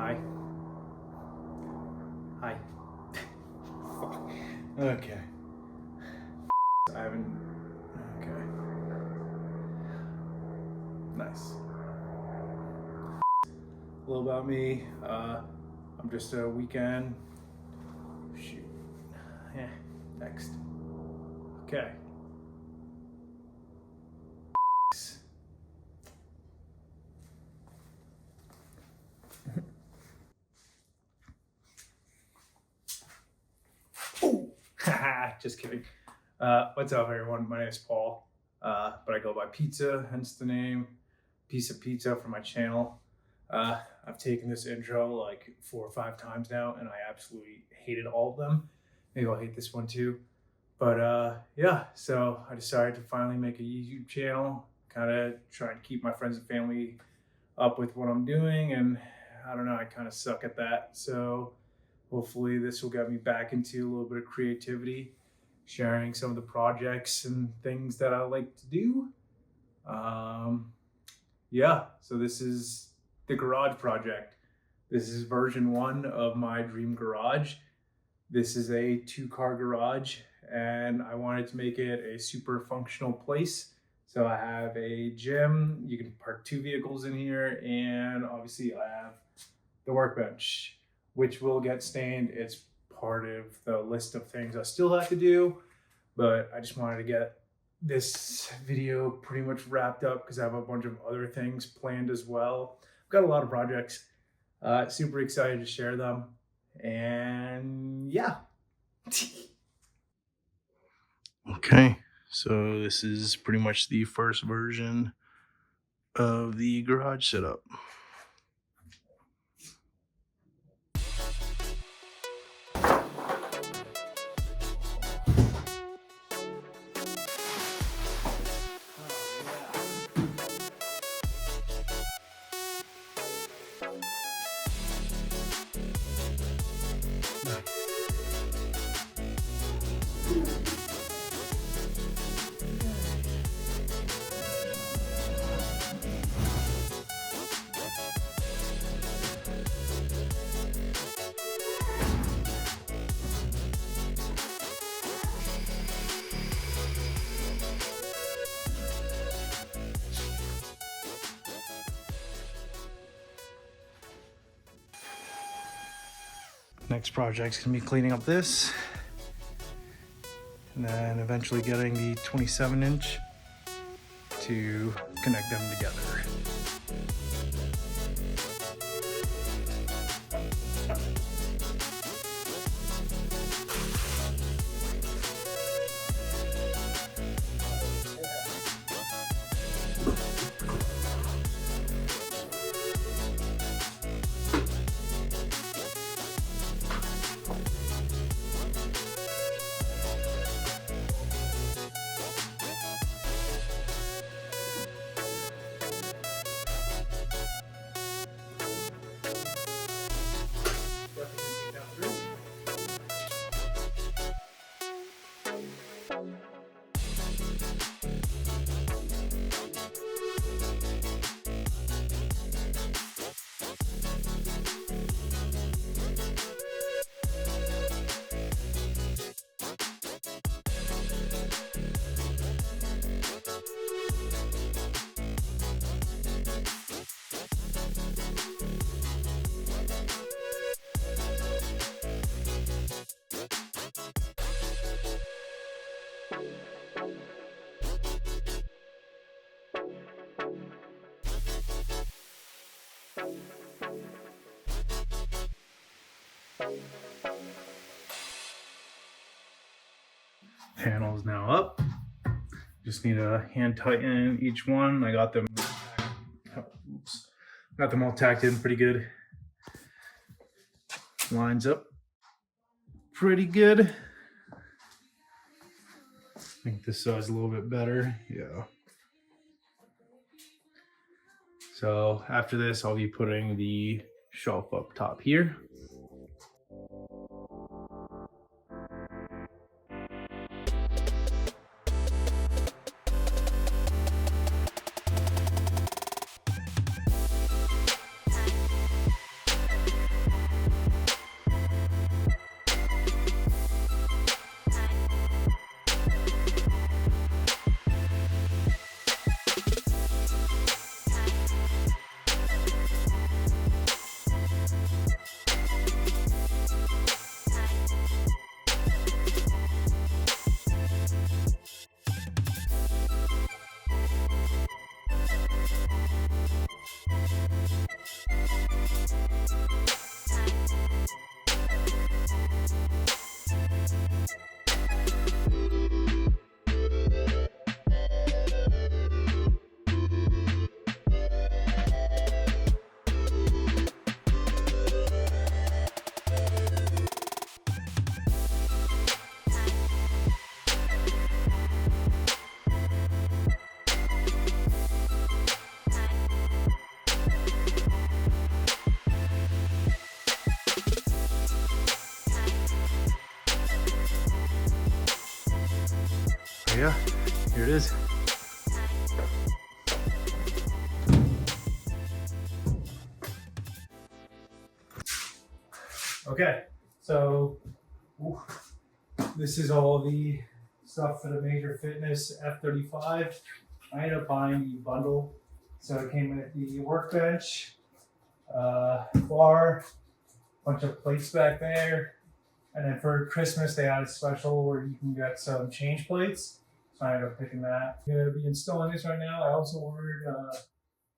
Hi. Hi. Fuck. Okay. I haven't. Okay. Nice. A little about me. I'm just a weekend. Shoot. Yeah. Next. Okay. Oh, just kidding. What's up, everyone? My name is Paul, but I go by Pizza, hence the name Piece of Pizza for my channel. I've taken this intro like 4 or 5 times now, and I absolutely hated all of them. Maybe I'll hate this one too. But yeah, so I decided to finally make a YouTube channel, kind of try and keep my friends and family up with what I'm doing, and I don't know, I kind of suck at that. So hopefully this will get me back into a little bit of creativity, sharing some of the projects and things that I like to do. Yeah, so this is the garage project. This is version 1 of my dream garage. This is a 2-car garage, and I wanted to make it a super functional place. So I have a gym, you can park 2 vehicles in here, and obviously I have the workbench, which will get stained. It's part of the list of things I still have to do, but I just wanted to get this video pretty much wrapped up because I have a bunch of other things planned as well. I've got a lot of projects, super excited to share them, and yeah. Okay, so this is pretty much the first version of the garage setup. Next project's gonna be cleaning up this, and then eventually getting the 27-inch to connect them together. Panel is now up. Just need to hand tighten each one. I got them. Oops. Got them all tacked in pretty good. Lines up pretty good. I think this side's a little bit better. Yeah. So after this, I'll be putting the shelf up top here. yeah, here it is. Okay, so this is all the stuff for the Major Fitness F35. I ended up buying the bundle. So it came with the workbench, bar, bunch of plates back there. And then for Christmas, they had a special where you can get some change plates. So I ended up picking that. I'm gonna be installing this right now. I also ordered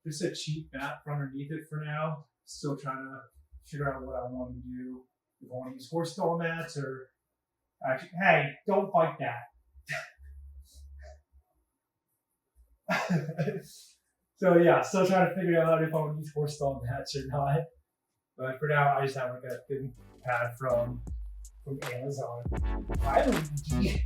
just a cheap mat for underneath it for now. Still trying to figure out what I want to do. If I want to use horse stall mats or actually, hey, don't bite that. So yeah, still trying to figure out if I want to use horse stall mats or not. But for now, I just have like a thin pad from Amazon. Hi, Luigi.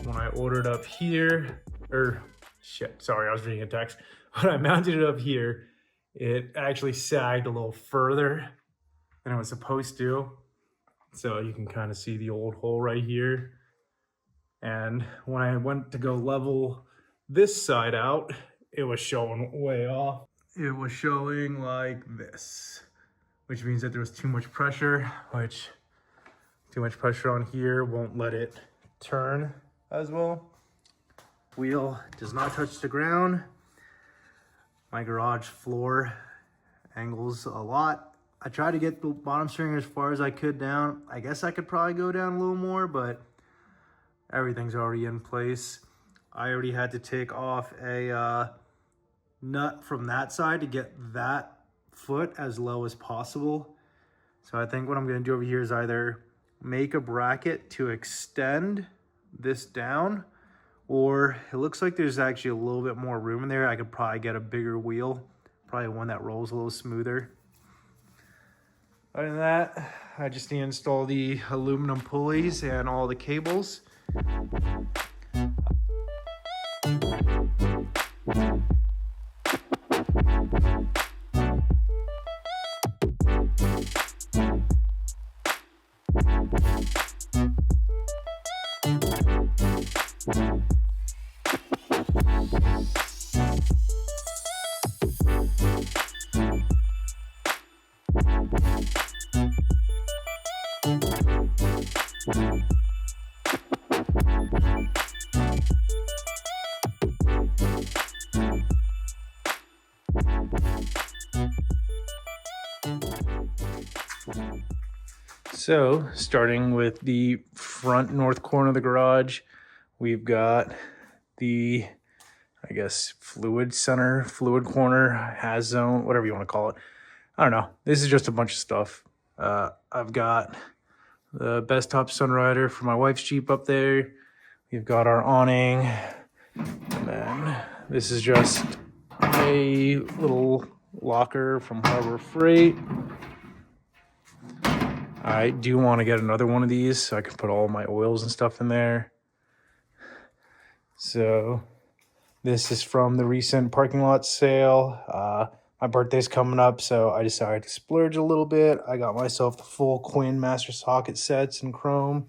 When I ordered up here, sorry, I was reading a text. When I mounted it up here, it actually sagged a little further than it was supposed to. So you can kind of see the old hole right here. And when I went to go level this side out, it was showing way off. It was showing like this, which means that there was too much pressure, which too much pressure on here won't let it turn as well. Wheel does not touch the ground. My garage floor angles a lot. I tried to get the bottom string as far as I could down. I guess I could probably go down a little more, but everything's already in place. I already had to take off a nut from that side to get that foot as low as possible. So I think what I'm gonna do over here is either make a bracket to extend this down, or it looks like there's actually a little bit more room in there. I could probably get a bigger wheel, probably one that rolls a little smoother. Other than that, I just need to install the aluminum pulleys and all the cables. So, starting with the front north corner of the garage, we've got the, I guess, fluid center, fluid corner, has zone, whatever you want to call it. I don't know. This is just a bunch of stuff. I've got the Best Top Sunrider for my wife's Jeep up there. We've got our awning. And then this is just a little locker from Harbor Freight. I do want to get another one of these so I can put all my oils and stuff in there. So this is from the recent parking lot sale. My birthday's coming up, so I decided to splurge a little bit. I got myself the full Quinn Master Socket sets in chrome.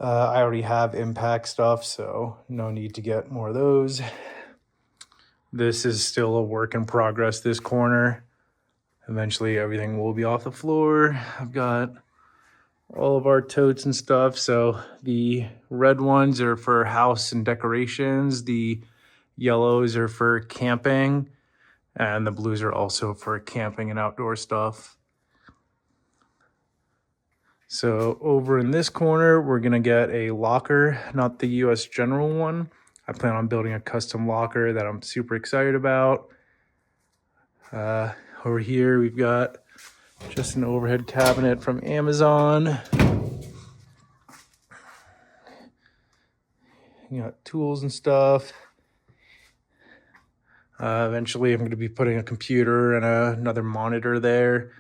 I already have impact stuff, so no need to get more of those. This is still a work in progress, this corner. Eventually everything will be off the floor. I've got all of our totes and stuff. So the red ones are for house and decorations. The yellows are for camping. And the blues are also for camping and outdoor stuff. So over in this corner, we're gonna get a locker, not the US General one. I plan on building a custom locker that I'm super excited about. Over here, we've got just an overhead cabinet from Amazon. You got tools and stuff. Eventually, I'm going to be putting a computer and another monitor there.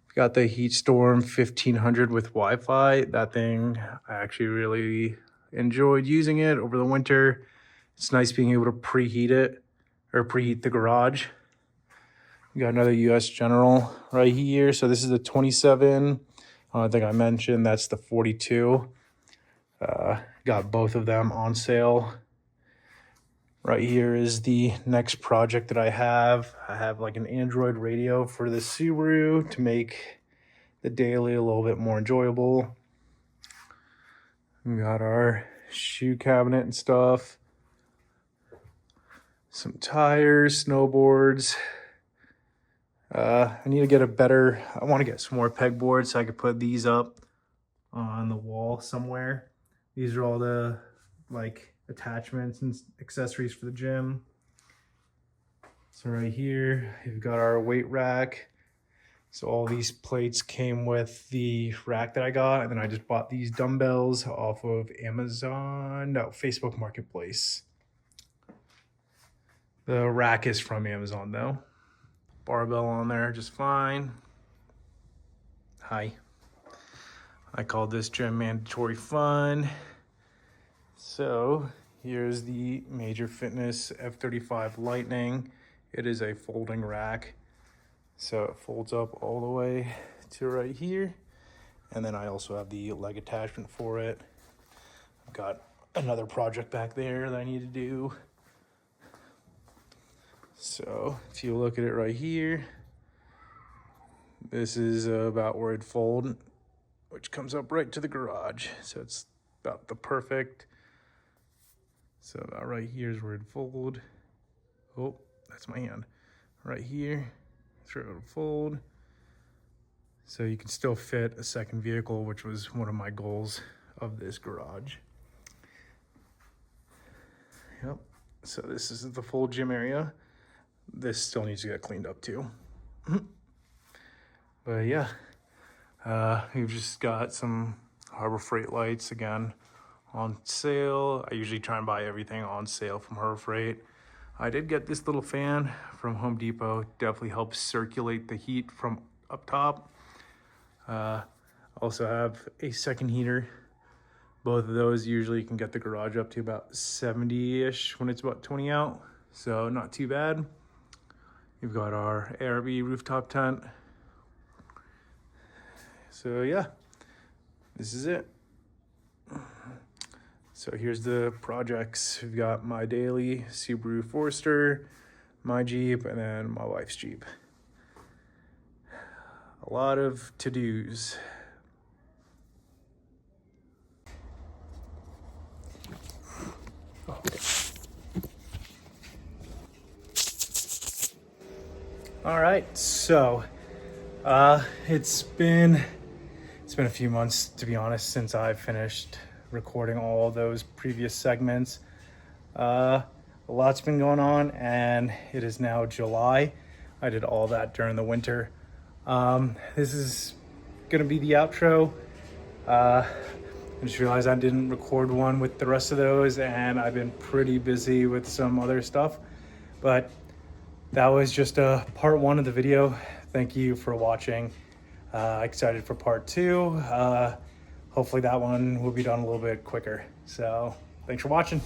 We've got the HeatStorm 1500 with Wi-Fi. That thing, I actually really enjoyed using it over the winter. It's nice being able to preheat it, or preheat the garage. We got another US General right here. So this is the 27. I think I mentioned that's the 42. Got both of them on sale. Right here is the next project that I have. I have like an Android radio for the Subaru to make the daily a little bit more enjoyable. We got our shoe cabinet and stuff. Some tires, snowboards. I need to get I want to get some more pegboards so I could put these up on the wall somewhere. These are all the like attachments and accessories for the gym. So right here, we've got our weight rack. So all these plates came with the rack that I got, and then I just bought these dumbbells off of Facebook Marketplace. The rack is from Amazon though. Barbell on there just fine. Hi. I called this gym mandatory fun. So here's the Major Fitness F35 Lightning. It is a folding rack. So it folds up all the way to right here. And then I also have the leg attachment for it. I've got another project back there that I need to do. So if you look at it right here, this is about where it'd fold, which comes up right to the garage. So it's about the perfect. So about right here is where it'd fold. Oh, that's my hand. Right here, that's where it would fold. So you can still fit a second vehicle, which was one of my goals of this garage. Yep. So this is the full gym area. This still needs to get cleaned up too. But yeah, we've just got some Harbor Freight lights again on sale. I usually try and buy everything on sale from Harbor Freight. I did get this little fan from Home Depot. Definitely helps circulate the heat from up top. Also have a second heater. Both of those usually can get the garage up to about 70-ish when it's about 20 out. So not too bad. We've got our ARB rooftop tent. So yeah, this is it. So here's the projects. We've got my daily, Subaru Forester, my Jeep, and then my wife's Jeep. A lot of to-dos. All right, so it's been a few months, to be honest, since I've finished recording all of those previous segments. A lot's been going on, and it is now July. I did all that during the winter. This is gonna be the outro. I just realized I didn't record one with the rest of those, and I've been pretty busy with some other stuff, but that was just a part one of the video. Thank you for watching. Excited for part two. Hopefully that one will be done a little bit quicker. So thanks for watching.